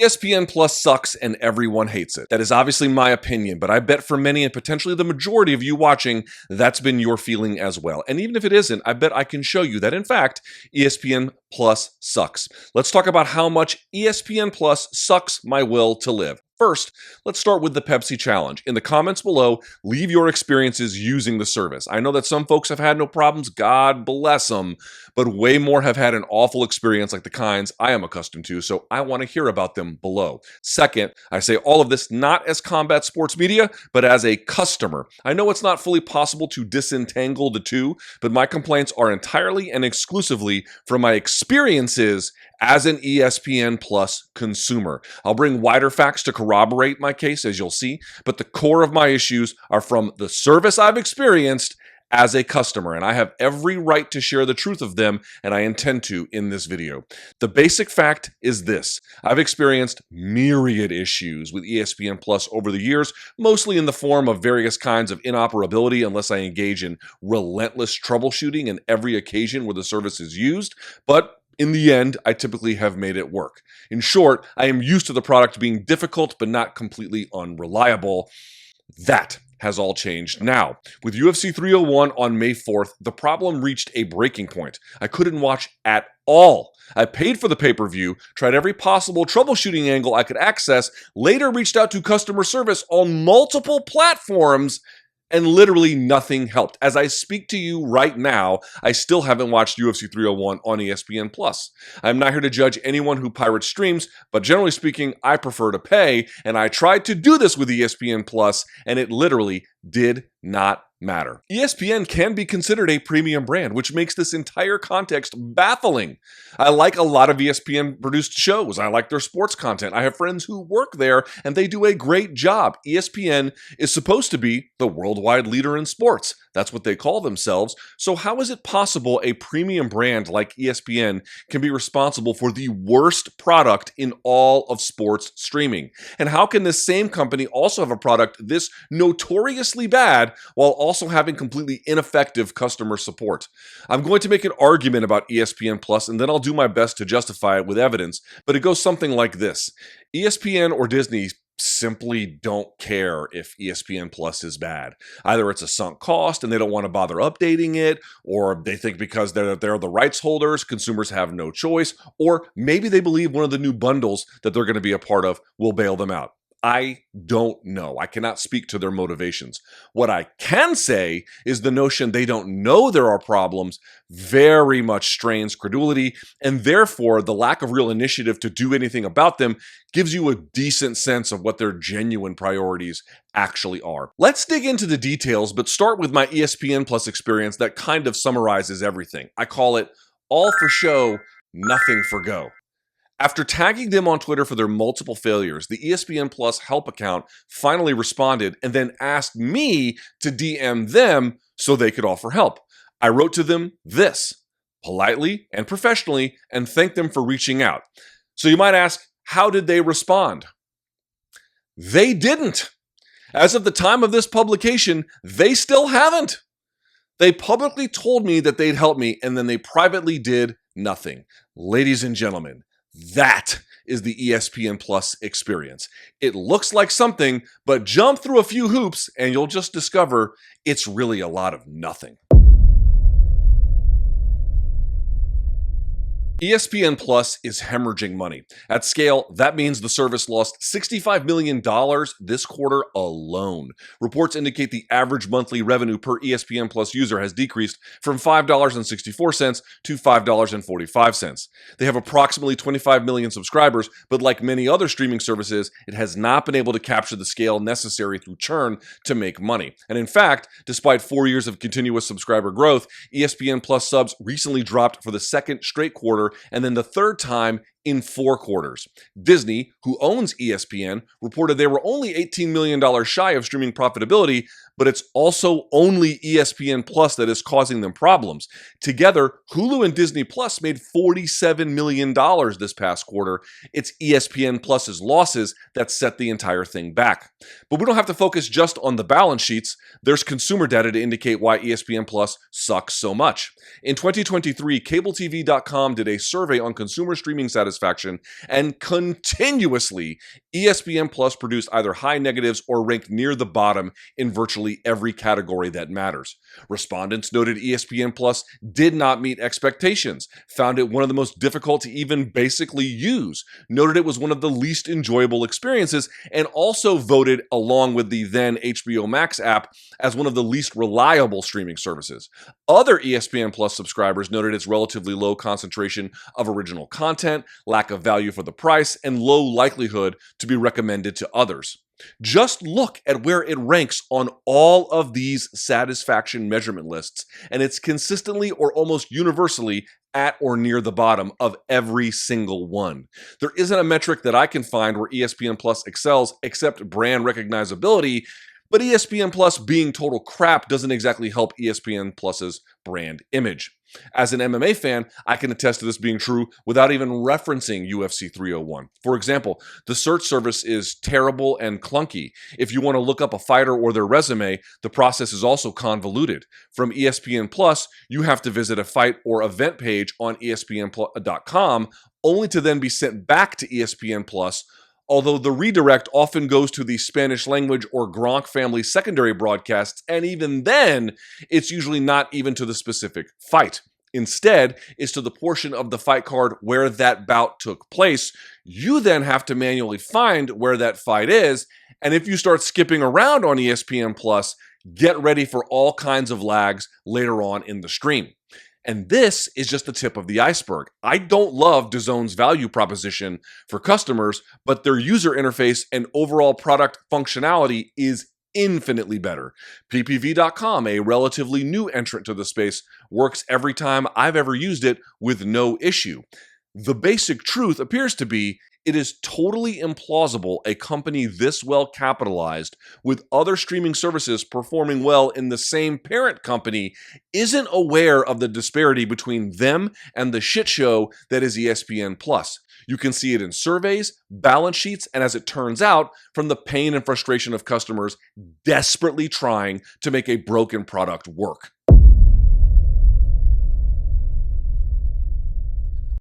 ESPN Plus sucks and everyone hates it. That is obviously my opinion, but I bet for many and potentially the majority of you watching, that's been your feeling as well. And even if it isn't, I bet I can show you that in fact, ESPN Plus sucks. Let's talk about how much ESPN Plus sucks my will to live. First, let's start with the Pepsi challenge. In the comments below, leave your experiences using the service. I know that some folks have had no problems, God bless them, but way more have had an awful experience like the kinds I am accustomed to, so I want to hear about them below. Second, I say all of this not as combat sports media, but as a customer. I know it's not fully possible to disentangle the two, but my complaints are entirely and exclusively from my experiences as an ESPN Plus consumer. I'll bring wider facts to corroborate my case, as you'll see, but the core of my issues are from the service I've experienced as a customer, and I have every right to share the truth of them, and I intend to in this video. The basic fact is this: I've experienced myriad issues with ESPN Plus over the years, mostly in the form of various kinds of inoperability unless I engage in relentless troubleshooting in every occasion where the service is used, but in the end, I typically have made it work. In short, I am used to the product being difficult but not completely unreliable. That has all changed now. With UFC 301 on May 4th, the problem reached a breaking point. I couldn't watch at all. I paid for the pay-per-view, tried every possible troubleshooting angle I could access, later reached out to customer service on multiple platforms, and literally nothing helped. As I speak to you right now, I still haven't watched UFC 301 on ESPN Plus. I'm not here to judge anyone who pirates streams, but generally speaking, I prefer to pay, and I tried to do this with ESPN Plus, and it literally did not matter. ESPN can be considered a premium brand, which makes this entire context baffling. I like a lot of ESPN produced shows. I like their sports content. I have friends who work there and they do a great job. ESPN is supposed to be the worldwide leader in sports. That's what they call themselves. So how is it possible a premium brand like ESPN can be responsible for the worst product in all of sports streaming? And how can this same company also have a product this notoriously bad while also having completely ineffective customer support? I'm going to make an argument about ESPN Plus, and then I'll do my best to justify it with evidence, but it goes something like this. ESPN or Disney simply don't care if ESPN Plus is bad. Either it's a sunk cost and they don't want to bother updating it, or they think because they're the rights holders, consumers have no choice, or maybe they believe one of the new bundles that they're going to be a part of will bail them out. I don't know. I cannot speak to their motivations. What I can say is the notion they don't know there are problems very much strains credulity, and therefore the lack of real initiative to do anything about them gives you a decent sense of what their genuine priorities actually are. Let's dig into the details, but start with my ESPN Plus experience that kind of summarizes everything. I call it all for show, nothing for go. After tagging them on Twitter for their multiple failures, the ESPN Plus help account finally responded and then asked me to DM them so they could offer help. I wrote to them this, politely and professionally, and thanked them for reaching out. So you might ask, how did they respond? They didn't. As of the time of this publication, they still haven't. They publicly told me that they'd help me, and then they privately did nothing. Ladies and gentlemen, that is the ESPN Plus experience. It looks like something, but jump through a few hoops and you'll just discover it's really a lot of nothing. ESPN Plus is hemorrhaging money. At scale, that means the service lost $65 million this quarter alone. Reports indicate the average monthly revenue per ESPN Plus user has decreased from $5.64 to $5.45. They have approximately 25 million subscribers, but like many other streaming services, it has not been able to capture the scale necessary through churn to make money. And in fact, despite 4 years of continuous subscriber growth, ESPN Plus subs recently dropped for the second straight quarter and then the third time in 4 quarters. Disney, who owns ESPN, reported they were only $18 million shy of streaming profitability, but it's also only ESPN Plus that is causing them problems. Together, Hulu and Disney Plus made $47 million this past quarter. It's ESPN Plus's losses that set the entire thing back. But we don't have to focus just on the balance sheets. There's consumer data to indicate why ESPN Plus sucks so much. In 2023, CableTV.com did a survey on consumer streaming satisfaction, and continuously, ESPN Plus produced either high negatives or ranked near the bottom in virtually every category that matters. Respondents noted ESPN Plus did not meet expectations, found it one of the most difficult to even basically use, noted it was one of the least enjoyable experiences, and also voted, along with the then HBO Max app, as one of the least reliable streaming services. Other ESPN Plus subscribers noted its relatively low concentration of original content, lack of value for the price, and low likelihood to be recommended to others. Just look at where it ranks on all of these satisfaction measurement lists, and it's consistently or almost universally at or near the bottom of every single one. There isn't a metric that I can find where ESPN Plus excels except brand recognizability, but ESPN Plus being total crap doesn't exactly help ESPN Plus's brand image. As an MMA fan, I can attest to this being true without even referencing UFC 301. For example, the search service is terrible and clunky. If you want to look up a fighter or their resume, the process is also convoluted. From ESPN Plus, you have to visit a fight or event page on ESPN.com, only to then be sent back to ESPN Plus, although the redirect often goes to the Spanish language or Gronk family secondary broadcasts, and even then, it's usually not even to the specific fight. Instead, it's to the portion of the fight card where that bout took place. You then have to manually find where that fight is, and if you start skipping around on ESPN Plus, get ready for all kinds of lags later on in the stream. And this is just the tip of the iceberg. I don't love DAZN's value proposition for customers, but their user interface and overall product functionality is infinitely better. PPV.com, a relatively new entrant to the space, works every time I've ever used it with no issue. The basic truth appears to be it is totally implausible a company this well capitalized, with other streaming services performing well in the same parent company, isn't aware of the disparity between them and the shit show that is ESPN Plus. You can see it in surveys, balance sheets, and as it turns out, from the pain and frustration of customers desperately trying to make a broken product work.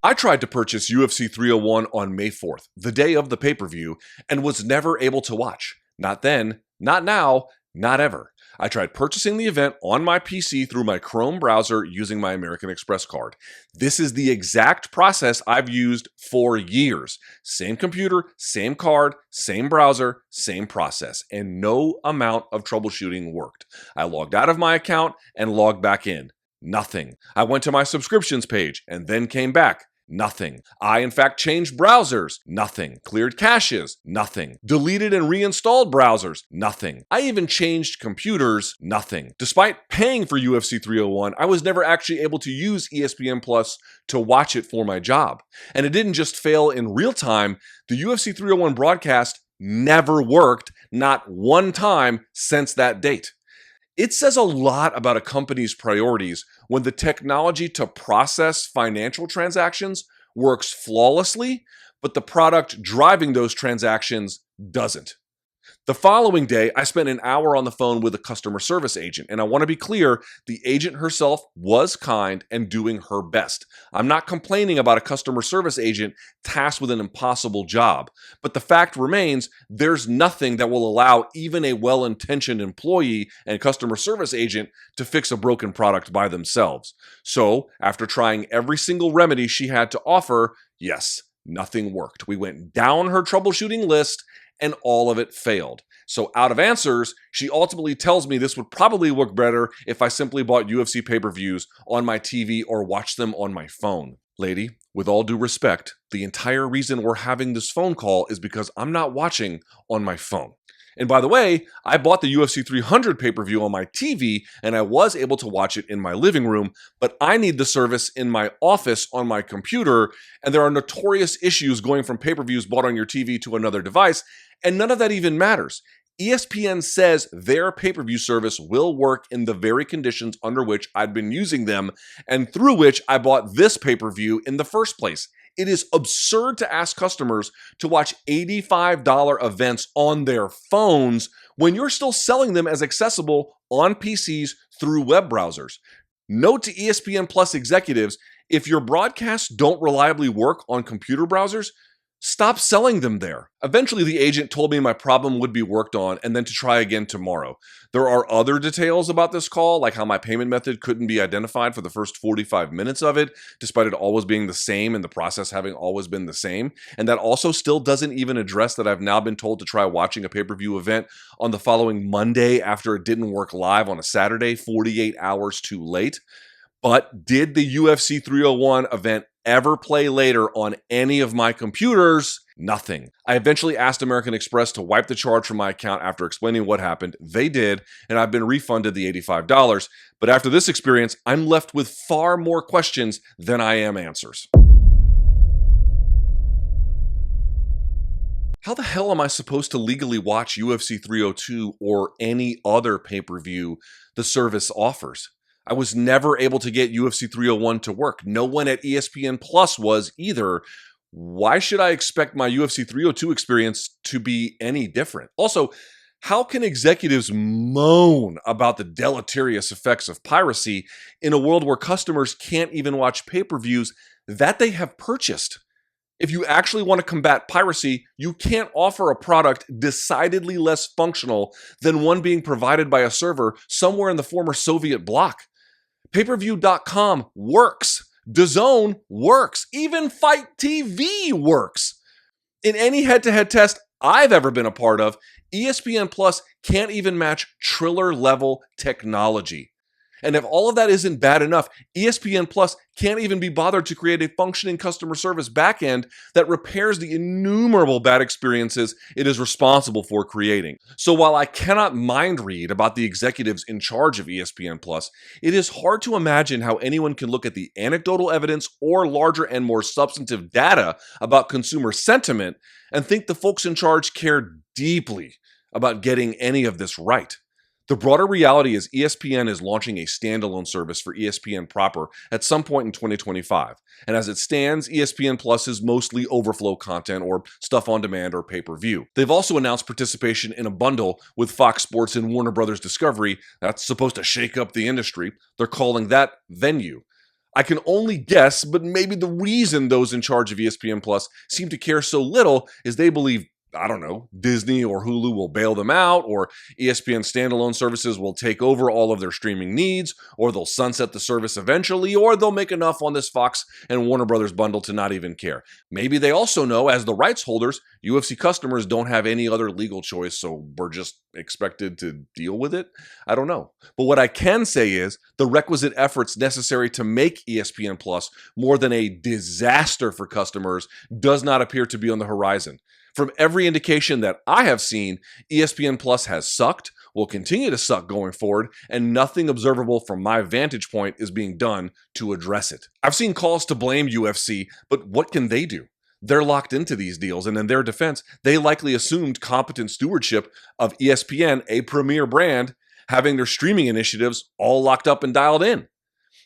I tried to purchase UFC 301 on May 4th, the day of the pay-per-view, and was never able to watch. Not then, not now, not ever. I tried purchasing the event on my PC through my Chrome browser using my American Express card. This is the exact process I've used for years. Same computer, same card, same browser, same process, and no amount of troubleshooting worked. I logged out of my account and logged back in. Nothing. I went to my subscriptions page and then came back. Nothing. I, in fact, changed browsers. Nothing. Cleared caches. Nothing. Deleted and reinstalled browsers. Nothing. I even changed computers. Nothing. Despite paying for UFC 301, I was never actually able to use ESPN Plus to watch it for my job. And it didn't just fail in real time. The UFC 301 broadcast never worked, not one time since that date. It says a lot about a company's priorities when the technology to process financial transactions works flawlessly, but the product driving those transactions doesn't. The following day, I spent an hour on the phone with a customer service agent, and I want to be clear, the agent herself was kind and doing her best. I'm not complaining about a customer service agent tasked with an impossible job, but the fact remains, there's nothing that will allow even a well-intentioned employee and customer service agent to fix a broken product by themselves. So, after trying every single remedy she had to offer, yes, nothing worked. We went down her troubleshooting list, and all of it failed. So out of answers, she ultimately tells me this would probably work better if I simply bought UFC pay-per-views on my TV or watched them on my phone. Lady, with all due respect, the entire reason we're having this phone call is because I'm not watching on my phone. And by the way, I bought the UFC 300 pay-per-view on my TV and I was able to watch it in my living room, but I need the service in my office on my computer, and there are notorious issues going from pay-per-views bought on your TV to another device, and none of that even matters. ESPN says their pay-per-view service will work in the very conditions under which I'd been using them and through which I bought this pay-per-view in the first place. It is absurd to ask customers to watch $85 events on their phones when you're still selling them as accessible on PCs through web browsers. Note to ESPN Plus executives, if your broadcasts don't reliably work on computer browsers, stop selling them there. Eventually, the agent told me my problem would be worked on and then to try again tomorrow. There are other details about this call, like how my payment method couldn't be identified for the first 45 minutes of it, despite it always being the same and the process having always been the same. And that also still doesn't even address that I've now been told to try watching a pay-per-view event on the following Monday after it didn't work live on a Saturday, 48 hours too late. But did the UFC 301 event ever play later on any of my computers? Nothing. I eventually asked American Express to wipe the charge from my account after explaining what happened. They did, and I've been refunded the $85. But after this experience, I'm left with far more questions than I am answers. How the hell am I supposed to legally watch UFC 302 or any other pay-per-view the service offers? I was never able to get UFC 301 to work. No one at ESPN Plus was either. Why should I expect my UFC 302 experience to be any different? Also, how can executives moan about the deleterious effects of piracy in a world where customers can't even watch pay-per-views that they have purchased? If you actually want to combat piracy, you can't offer a product decidedly less functional than one being provided by a server somewhere in the former Soviet bloc. Pay-per-view.com works. DAZN works. Even Fight TV works. In any head-to-head test I've ever been a part of, ESPN Plus can't even match Triller-level technology. And if all of that isn't bad enough, ESPN Plus can't even be bothered to create a functioning customer service backend that repairs the innumerable bad experiences it is responsible for creating. So while I cannot mind read about the executives in charge of ESPN Plus, it is hard to imagine how anyone can look at the anecdotal evidence or larger and more substantive data about consumer sentiment and think the folks in charge care deeply about getting any of this right. The broader reality is ESPN is launching a standalone service for ESPN proper at some point in 2025. And as it stands, ESPN Plus is mostly overflow content or stuff on demand or pay-per-view. They've also announced participation in a bundle with Fox Sports and Warner Brothers Discovery that's supposed to shake up the industry. They're calling that Venue. I can only guess, but maybe the reason those in charge of ESPN Plus seem to care so little is they believe, I don't know, Disney or Hulu will bail them out, or ESPN standalone services will take over all of their streaming needs, or they'll sunset the service eventually, or they'll make enough on this Fox and Warner Brothers bundle to not even care. Maybe they also know, as the rights holders, UFC customers don't have any other legal choice, so we're just expected to deal with it? I don't know. But what I can say is the requisite efforts necessary to make ESPN Plus more than a disaster for customers does not appear to be on the horizon. From every indication that I have seen, ESPN Plus has sucked, will continue to suck going forward, and nothing observable from my vantage point is being done to address it. I've seen calls to blame UFC, but what can they do? They're locked into these deals, and in their defense, they likely assumed competent stewardship of ESPN, a premier brand, having their streaming initiatives all locked up and dialed in.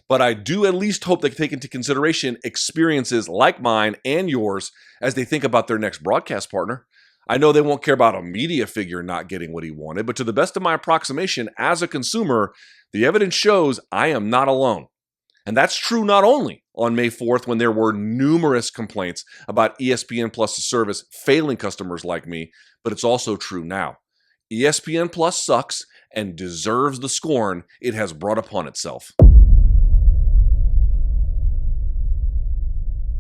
But I do at least hope they take into consideration experiences like mine and yours as they think about their next broadcast partner. I know they won't care about a media figure not getting what he wanted, but to the best of my approximation as a consumer, the evidence shows I am not alone. And that's true not only on May 4th when there were numerous complaints about ESPN Plus' service failing customers like me, but it's also true now. ESPN Plus sucks and deserves the scorn it has brought upon itself.